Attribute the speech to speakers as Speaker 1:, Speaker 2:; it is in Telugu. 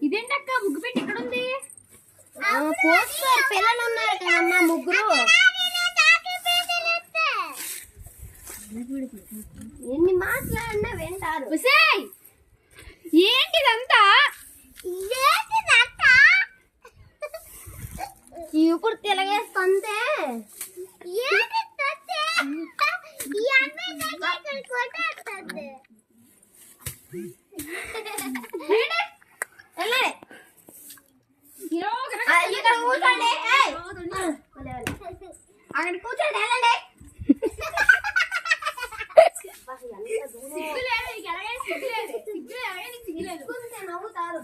Speaker 1: ఇదేంటక్క ముగ్గు పెట్టి ఎక్కడ ఉంది?
Speaker 2: పోస్తారు పిల్లలు ఉన్నారు కదమ్మా ముగ్గురు. ఎన్ని మాట్లాడినా వింటారు.
Speaker 1: ఏంటిదంతా?
Speaker 2: ఇప్పుడు తిలగేస్తుంటే కూర్చోండి, అక్కడ కూర్చోండి, వెళ్ళండి. నవ్వుతారు.